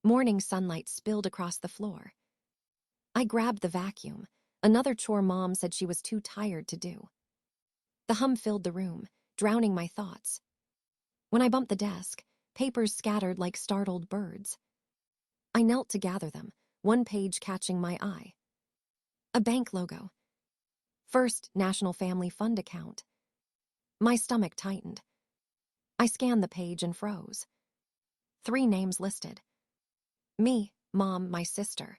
Morning sunlight spilled across the floor. I grabbed the vacuum, another chore Mom said she was too tired to do. The hum filled the room, drowning my thoughts. When I bumped the desk, papers scattered like startled birds. I knelt to gather them, one page catching my eye. A bank logo. First National Family Fund account. My stomach tightened. I scanned the page and froze. 3 names listed. Me, Mom, my sister.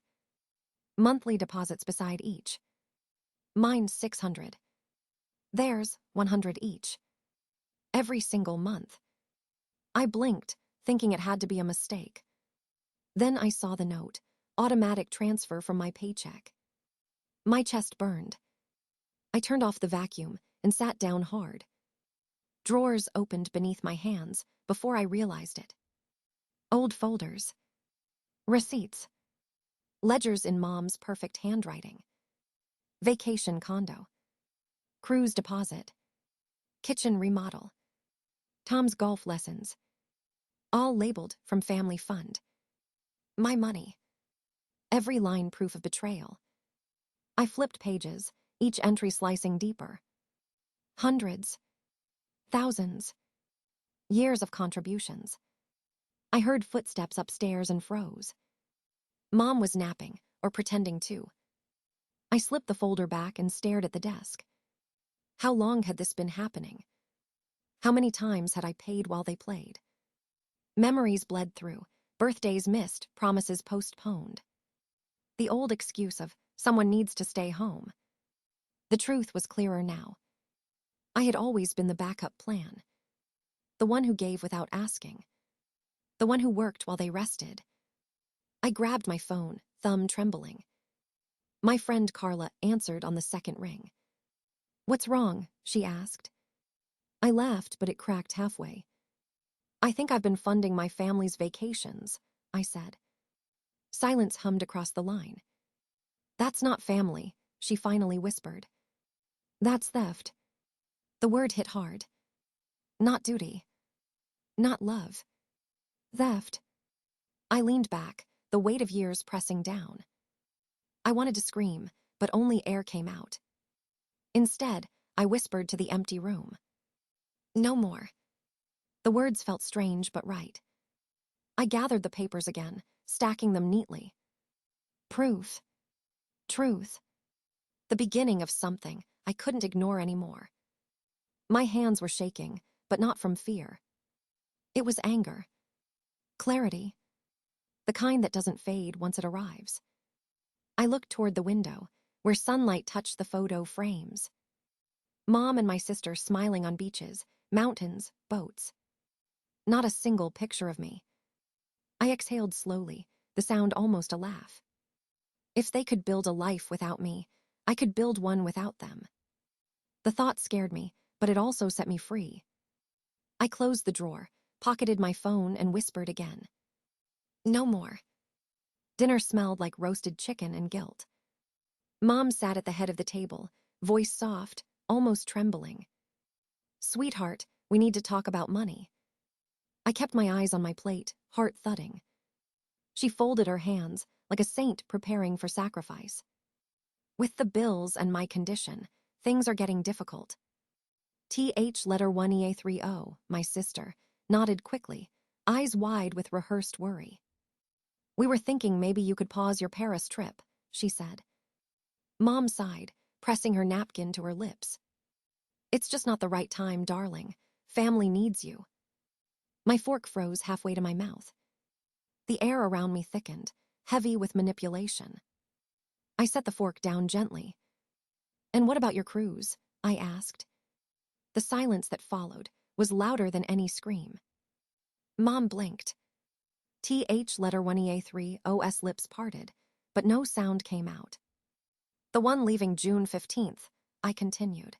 Monthly deposits beside each. Mine's $600. Theirs, $100 each. Every single month. I blinked, thinking it had to be a mistake. Then I saw the note, automatic transfer from my paycheck. My chest burned. I turned off the vacuum and sat down hard. Drawers opened beneath my hands before I realized it. Old folders. Receipts. Ledgers in Mom's perfect handwriting. Vacation condo. Cruise deposit. Kitchen remodel. Tom's golf lessons. All labeled from family fund. My money. Every line proof of betrayal. I flipped pages, each entry slicing deeper. Hundreds. Thousands. Years of contributions. I heard footsteps upstairs and froze. Mom was napping, or pretending to. I slipped the folder back and stared at the desk. How long had this been happening? How many times had I paid while they played? Memories bled through, birthdays missed, promises postponed. The old excuse of, someone needs to stay home. The truth was clearer now. I had always been the backup plan. The one who gave without asking. The one who worked while they rested. I grabbed my phone, thumb trembling. My friend Carla answered on the second ring. "What's wrong?" she asked. I laughed, but it cracked halfway. "I think I've been funding my family's vacations," I said. Silence hummed across the line. "That's not family," she finally whispered. "That's theft." The word hit hard. Not duty. Not love. Theft. I leaned back, the weight of years pressing down. I wanted to scream, but only air came out. Instead, I whispered to the empty room. "No more." The words felt strange but right. I gathered the papers again, stacking them neatly. Proof. Truth. The beginning of something I couldn't ignore anymore. My hands were shaking, but not from fear. It was anger. Clarity. The kind that doesn't fade once it arrives. I looked toward the window, where sunlight touched the photo frames. Mom and my sister smiling on beaches, mountains, boats. Not a single picture of me. I exhaled slowly, the sound almost a laugh. If they could build a life without me, I could build one without them. The thought scared me, but it also set me free. I closed the drawer, pocketed my phone, and whispered again. No more. Dinner smelled like roasted chicken and guilt. Mom sat at the head of the table, voice soft, almost trembling. "Sweetheart, we need to talk about money." I kept my eyes on my plate, heart thudding. She folded her hands, like a saint preparing for sacrifice. "With the bills and my condition, things are getting difficult." TH letter 1EA30, my sister, nodded quickly, eyes wide with rehearsed worry. "We were thinking maybe you could pause your Paris trip," she said. Mom sighed, pressing her napkin to her lips. "It's just not the right time, darling. Family needs you." My fork froze halfway to my mouth. The air around me thickened, heavy with manipulation. I set the fork down gently. "And what about your cruise?" I asked. The silence that followed was louder than any scream. Mom blinked. TH letter 1EA3 OS lips parted, but no sound came out. "The one leaving June 15th, I continued.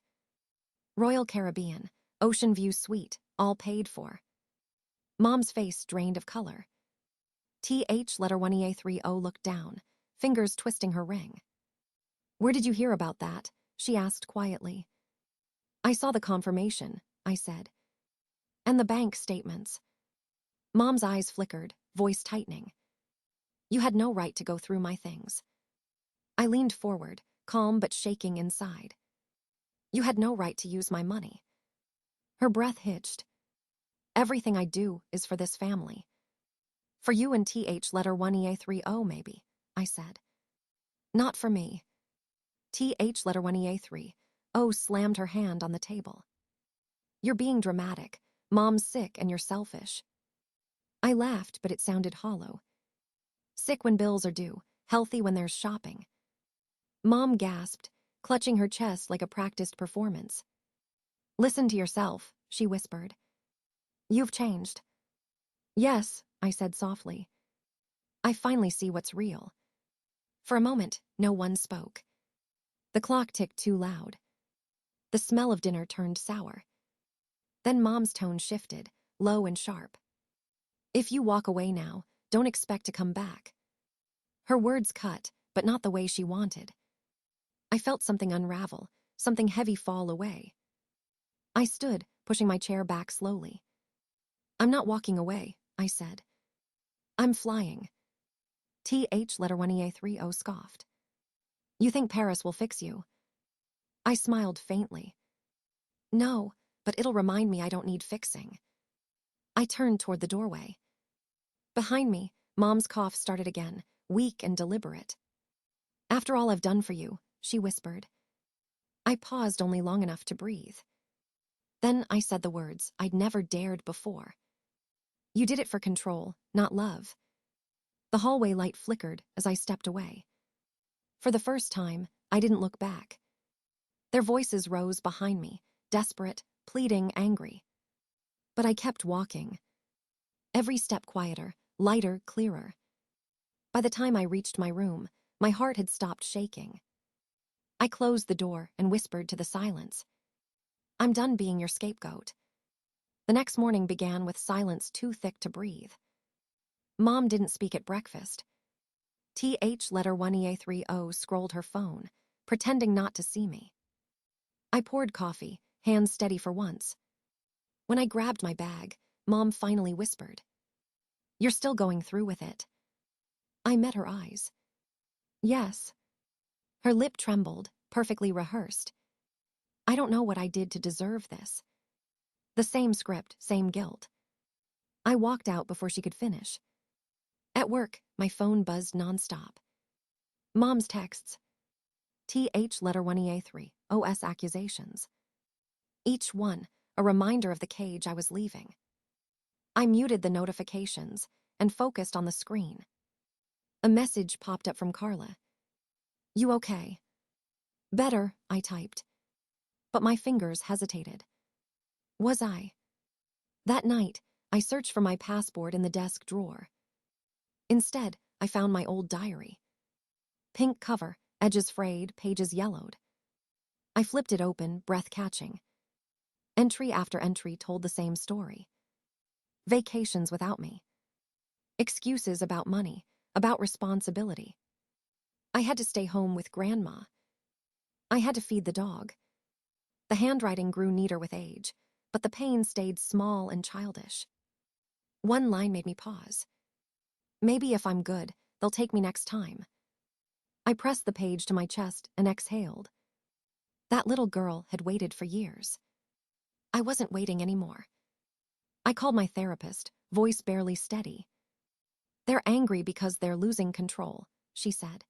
"Royal Caribbean, Ocean View Suite, all paid for." Mom's face drained of color. TH letter 1EA30 looked down, fingers twisting her ring. "Where did you hear about that?" she asked quietly. "I saw the confirmation," I said. "And the bank statements." Mom's eyes flickered, voice tightening. You had no right to go through my things. I leaned forward, calm but shaking inside. You had no right to use my money. Her breath hitched. Everything I do is for this family. For you and TH letter 1EA30 maybe, I said. Not for me. TH letter 1EA30 slammed her hand on the table. You're being dramatic. Mom's sick and you're selfish. I laughed, but it sounded hollow. Sick when bills are due, healthy when there's shopping. Mom gasped, clutching her chest like a practiced performance. Listen to yourself, she whispered. You've changed. Yes, I said softly. I finally see what's real. For a moment, no one spoke. The clock ticked too loud. The smell of dinner turned sour. Then Mom's tone shifted, low and sharp. If you walk away now, don't expect to come back. Her words cut, but not the way she wanted. I felt something unravel, something heavy fall away. I stood, pushing my chair back slowly. I'm not walking away, I said. I'm flying. TH letter 1EA30 scoffed. You think Paris will fix you? I smiled faintly. No, but it'll remind me I don't need fixing. I turned toward the doorway. Behind me, Mom's cough started again, weak and deliberate. After all I've done for you, she whispered. I paused only long enough to breathe. Then I said the words I'd never dared before. You did it for control, not love. The hallway light flickered as I stepped away. For the first time, I didn't look back. Their voices rose behind me, desperate, pleading, angry. But I kept walking. Every step quieter, lighter, clearer. By the time I reached my room, my heart had stopped shaking. I closed the door and whispered to the silence. I'm done being your scapegoat. The next morning began with silence too thick to breathe. Mom didn't speak at breakfast. TH letter 1EA30 scrolled her phone, pretending not to see me. I poured coffee, hands steady for once. When I grabbed my bag, Mom finally whispered, You're still going through with it. I met her eyes. Yes. Her lip trembled, perfectly rehearsed. I don't know what I did to deserve this. The same script, same guilt. I walked out before she could finish. At work, my phone buzzed nonstop. Mom's texts. TH letter 1EA3, OS accusations. Each one, a reminder of the cage I was leaving. I muted the notifications and focused on the screen. A message popped up from Carla. You okay? Better, I typed. But my fingers hesitated. Was I? That night, I searched for my passport in the desk drawer. Instead, I found my old diary. Pink cover, edges frayed, pages yellowed. I flipped it open, breath catching. Entry after entry told the same story. Vacations without me. Excuses about money, about responsibility. I had to stay home with Grandma. I had to feed the dog. The handwriting grew neater with age, but the pain stayed small and childish. One line made me pause. Maybe if I'm good, they'll take me next time. I pressed the page to my chest and exhaled. That little girl had waited for years. I wasn't waiting anymore. I called my therapist, voice barely steady. They're angry because they're losing control, she said.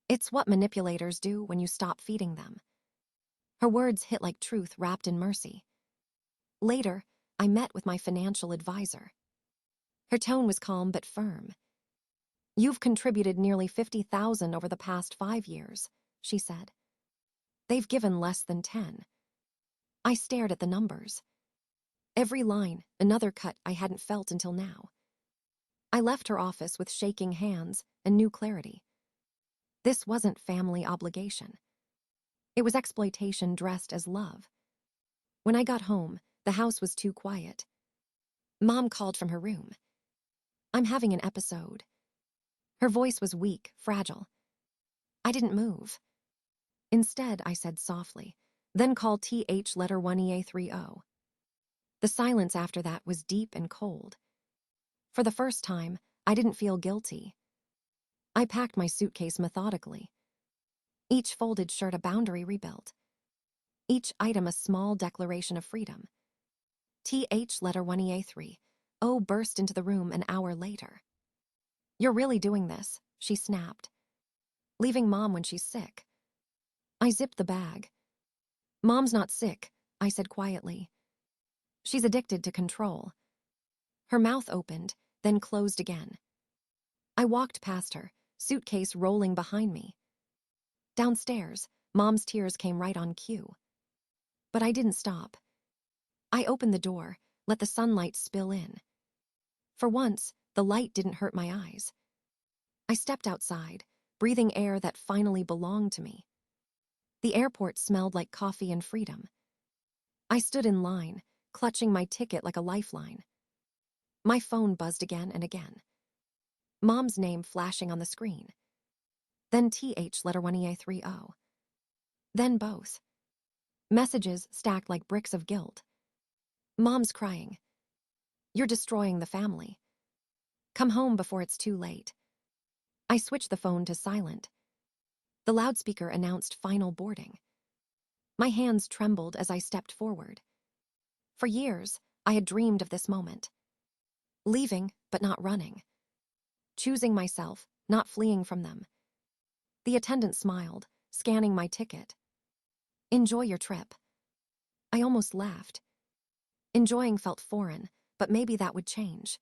It's what manipulators do when you stop feeding them. Her words hit like truth wrapped in mercy. Later, I met with my financial advisor. Her tone was calm but firm. You've contributed nearly $50,000 over the past 5 years, she said. They've given less than 10. I stared at the numbers. Every line, another cut I hadn't felt until now. I left her office with shaking hands and new clarity. This wasn't family obligation. It was exploitation dressed as love. When I got home, the house was too quiet. Mom called from her room. I'm having an episode. Her voice was weak, fragile. I didn't move. Instead, I said softly, then call TH letter 1EA30. The silence after that was deep and cold. For the first time, I didn't feel guilty. I packed my suitcase methodically. Each folded shirt a boundary rebuilt. Each item a small declaration of freedom. TH letter 1EA3. O burst into the room an hour later. "You're really doing this," she snapped. "Leaving Mom when she's sick." I zipped the bag. "Mom's not sick," I said quietly. "She's addicted to control." Her mouth opened, then closed again. I walked past her, suitcase rolling behind me. Downstairs, Mom's tears came right on cue. But I didn't stop. I opened the door, let the sunlight spill in. For once, the light didn't hurt my eyes. I stepped outside, breathing air that finally belonged to me. The airport smelled like coffee and freedom. I stood in line, clutching my ticket like a lifeline. My phone buzzed again and again. Mom's name flashing on the screen. Then TH letter 1EA30. Then both. Messages stacked like bricks of guilt. Mom's crying. "You're destroying the family. Come home before it's too late." I switched the phone to silent. The loudspeaker announced final boarding. My hands trembled as I stepped forward. For years, I had dreamed of this moment. Leaving, but not running. Choosing myself, not fleeing from them. The attendant smiled, scanning my ticket. "Enjoy your trip." I almost laughed. Enjoying felt foreign, but maybe that would change.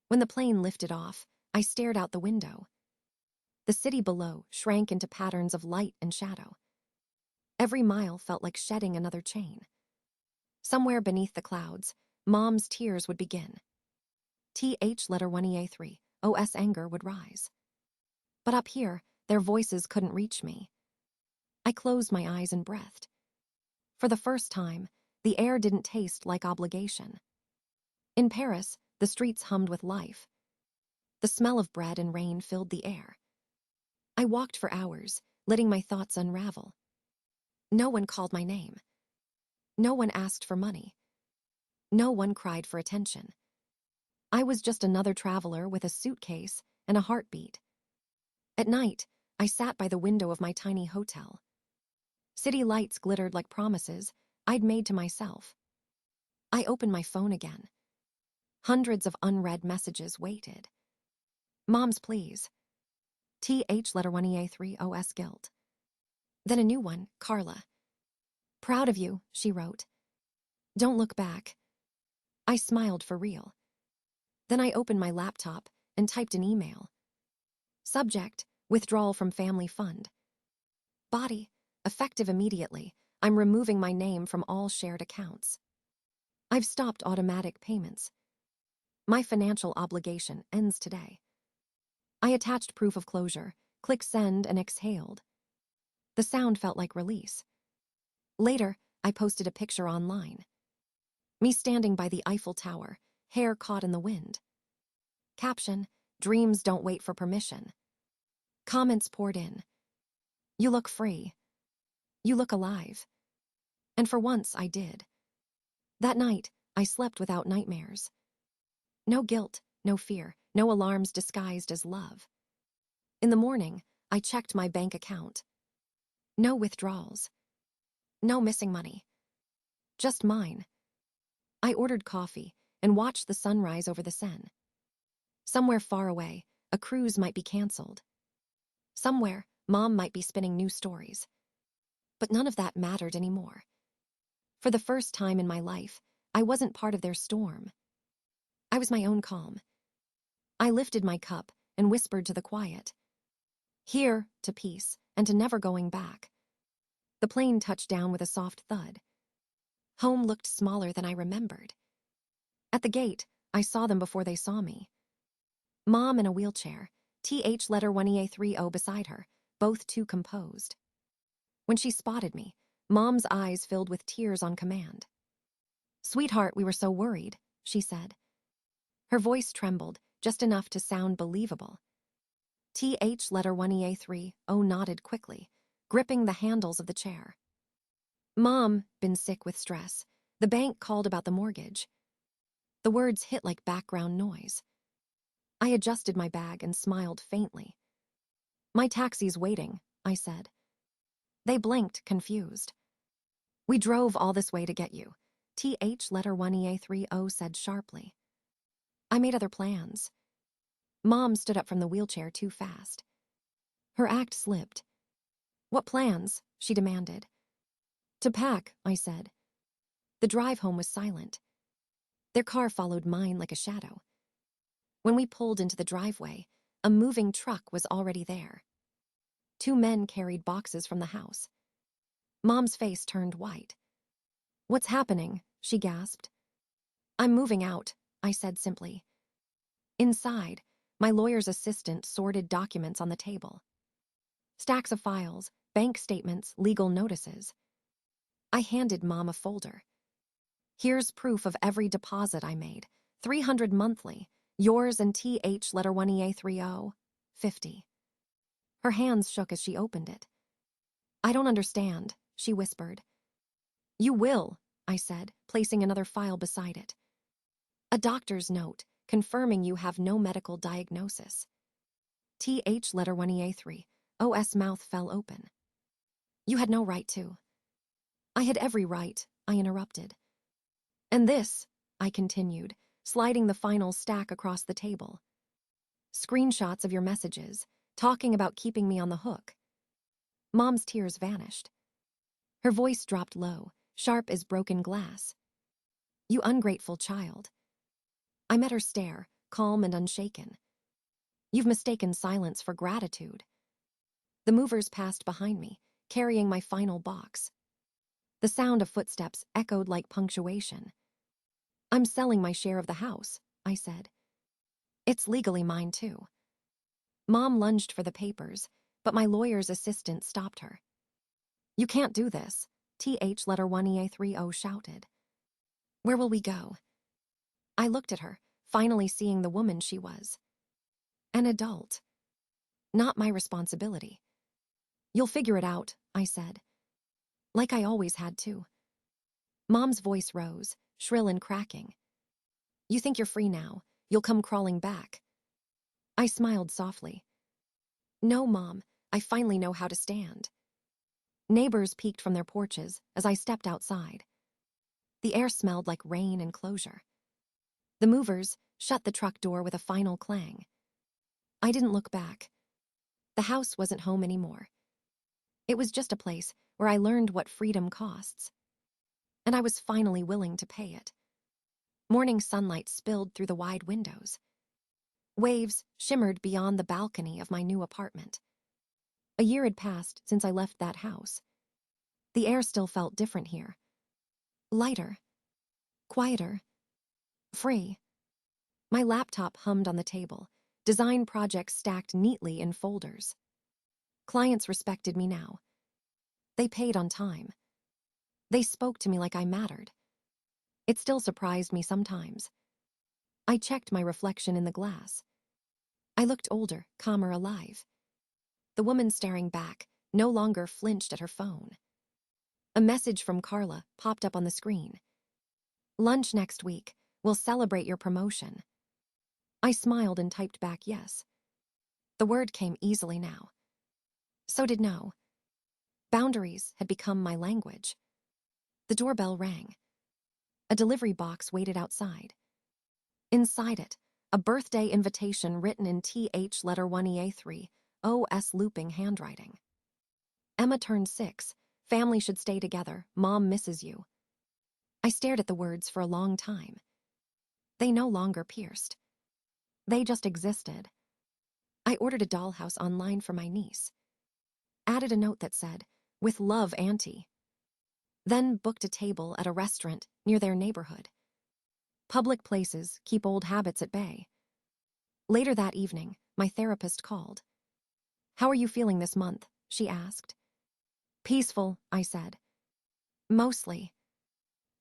When the plane lifted off, I stared out the window. The city below shrank into patterns of light and shadow. Every mile felt like shedding another chain. Somewhere beneath the clouds, Mom's tears would begin. TH letter 1EA3. OS anger would rise. But up here, their voices couldn't reach me. I closed my eyes and breathed. For the first time, the air didn't taste like obligation. In Paris, the streets hummed with life. The smell of bread and rain filled the air. I walked for hours, letting my thoughts unravel. No one called my name. No one asked for money. No one cried for attention. I was just another traveler with a suitcase and a heartbeat. At night, I sat by the window of my tiny hotel. City lights glittered like promises I'd made to myself. I opened my phone again. Hundreds of unread messages waited. Mom's pleas. TH letter 1EA3 OS guilt. Then a new one, Carla. "Proud of you," she wrote. "Don't look back." I smiled for real. Then I opened my laptop and typed an email. Subject, withdrawal from family fund. Body, effective immediately. I'm removing my name from all shared accounts. I've stopped automatic payments. My financial obligation ends today. I attached proof of closure, clicked send, and exhaled. The sound felt like release. Later, I posted a picture online. Me standing by the Eiffel Tower, hair caught in the wind. Caption, "Dreams don't wait for permission." Comments poured in. "You look free. You look alive." And for once, I did. That night, I slept without nightmares. No guilt, no fear, no alarms disguised as love. In the morning, I checked my bank account. No withdrawals. No missing money. Just mine. I ordered coffee and watched the sunrise over the Seine. Somewhere far away, a cruise might be canceled. Somewhere, Mom might be spinning new stories. But none of that mattered anymore. For the first time in my life, I wasn't part of their storm. I was my own calm. I lifted my cup and whispered to the quiet. Here to peace and to never going back. The plane touched down with a soft thud. Home looked smaller than I remembered. At the gate, I saw them before they saw me. Mom in a wheelchair, TH letter 1EA30 beside her, both too composed. When she spotted me, Mom's eyes filled with tears on command. "Sweetheart, we were so worried," she said. Her voice trembled, just enough to sound believable. TH letter 1EA30 nodded quickly, gripping the handles of the chair. "Mom, been sick with stress. The bank called about the mortgage." The words hit like background noise. I adjusted my bag and smiled faintly. My taxi's waiting, I said. They blinked, confused. We drove all this way to get you, TH letter 1EA30 said sharply. I made other plans. Mom stood up from the wheelchair too fast. Her act slipped. What plans? She demanded. To pack, I said. The drive home was silent. Their car followed mine like a shadow. When we pulled into the driveway, a moving truck was already there. 2 men carried boxes from the house. Mom's face turned white. What's happening? She gasped. I'm moving out, I said simply. Inside, my lawyer's assistant sorted documents on the table. Stacks of files, bank statements, legal notices. I handed Mom a folder. Here's proof of every deposit I made. 300 monthly. Yours and TH letter 1EA30. 50. Her hands shook as she opened it. I don't understand, she whispered. You will, I said, placing another file beside it. A doctor's note, confirming you have no medical diagnosis. TH letter 1EA3. OS mouth fell open. You had no right to. I had every right, I interrupted. And this, I continued, sliding the final stack across the table. Screenshots of your messages, talking about keeping me on the hook. Mom's tears vanished. Her voice dropped low, sharp as broken glass. You ungrateful child. I met her stare, calm and unshaken. You've mistaken silence for gratitude. The movers passed behind me, carrying my final box. The sound of footsteps echoed like punctuation. I'm selling my share of the house, I said. It's legally mine too. Mom lunged for the papers, but my lawyer's assistant stopped her. You can't do this, TH letter 1EA30 shouted. Where will we go? I looked at her, finally seeing the woman she was. An adult. Not my responsibility. You'll figure it out, I said. Like I always had to. Mom's voice rose, shrill and cracking. You think you're free now, you'll come crawling back. I smiled softly. No, Mom, I finally know how to stand. Neighbors peeked from their porches as I stepped outside. The air smelled like rain and closure. The movers shut the truck door with a final clang. I didn't look back. The house wasn't home anymore. It was just a place where I learned what freedom costs. And I was finally willing to pay it. Morning sunlight spilled through the wide windows. Waves shimmered beyond the balcony of my new apartment. A year had passed since I left that house. The air still felt different here. Lighter. Quieter. Free. My laptop hummed on the table, design projects stacked neatly in folders. Clients respected me now. They paid on time. They spoke to me like I mattered. It still surprised me sometimes. I checked my reflection in the glass. I looked older, calmer, alive. The woman staring back no longer flinched at her phone. A message from Carla popped up on the screen. Lunch next week. We'll celebrate your promotion. I smiled and typed back yes. The word came easily now. So did no. Boundaries had become my language. The doorbell rang. A delivery box waited outside. Inside it, a birthday invitation written in TH letter 1EA3, OS looping handwriting. Emma turned 6. Family should stay together. Mom misses you. I stared at the words for a long time. They no longer pierced. They just existed. I ordered a dollhouse online for my niece. Added a note that said, "With love, Auntie." Then booked a table at a restaurant near their neighborhood. Public places keep old habits at bay. Later that evening, my therapist called. How are you feeling this month? She asked. Peaceful, I said. Mostly.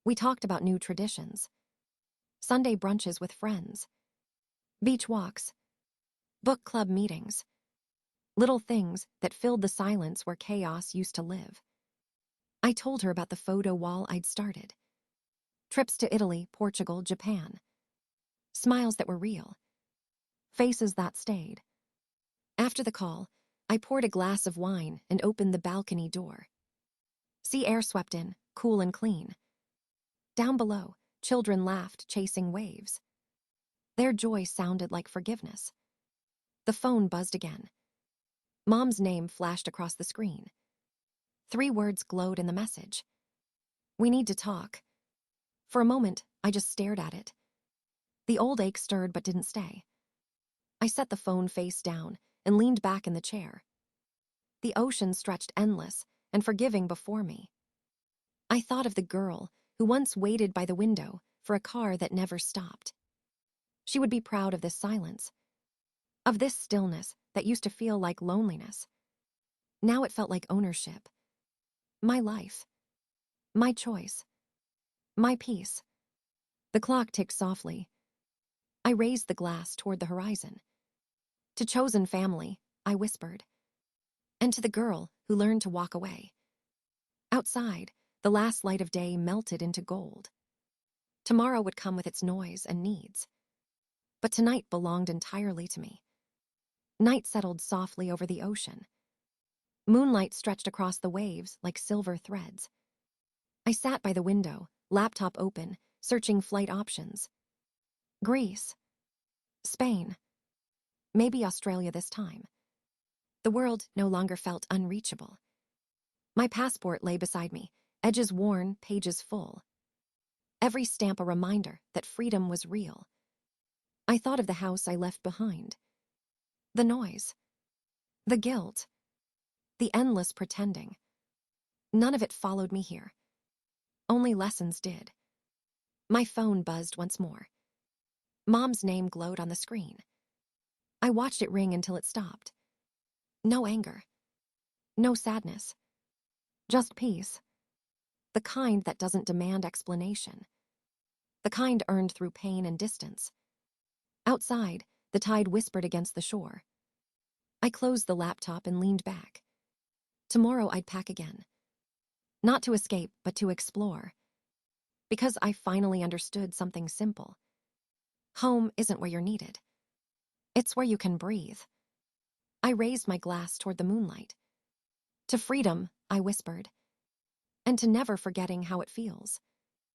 We talked about new traditions. Sunday brunches with friends. Beach walks. Book club meetings. Little things that filled the silence where chaos used to live. I told her about the photo wall I'd started. Trips to Italy, Portugal, Japan. Smiles that were real. Faces that stayed. After the call, I poured a glass of wine and opened the balcony door. Sea air swept in, cool and clean. Down below, children laughed, chasing waves. Their joy sounded like forgiveness. The phone buzzed again. Mom's name flashed across the screen. 3 words glowed in the message. "We need to talk." For a moment, I just stared at it. The old ache stirred but didn't stay. I set the phone face down and leaned back in the chair. The ocean stretched endless and forgiving before me. I thought of the girl who once waited by the window for a car that never stopped. She would be proud of this silence, of this stillness that used to feel like loneliness. Now it felt like ownership. My life. My choice. My peace. The clock ticked softly. I raised the glass toward the horizon. "To chosen family," I whispered. "And to the girl who learned to walk away." Outside, the last light of day melted into gold. Tomorrow would come with its noise and needs. But tonight belonged entirely to me. Night settled softly over the ocean. Moonlight stretched across the waves like silver threads. I sat by the window, laptop open, searching flight options. Greece. Spain. Maybe Australia this time. The world no longer felt unreachable. My passport lay beside me, edges worn, pages full. Every stamp a reminder that freedom was real. I thought of the house I left behind. The noise. The guilt. The endless pretending. None of it followed me here. Only lessons did. My phone buzzed once more. Mom's name glowed on the screen. I watched it ring until it stopped. No anger. No sadness. Just peace. The kind that doesn't demand explanation. The kind earned through pain and distance. Outside, the tide whispered against the shore. I closed the laptop and leaned back. Tomorrow I'd pack again. Not to escape, but to explore. Because I finally understood something simple. Home isn't where you're needed. It's where you can breathe. I raised my glass toward the moonlight. "To freedom," I whispered. "And to never forgetting how it feels."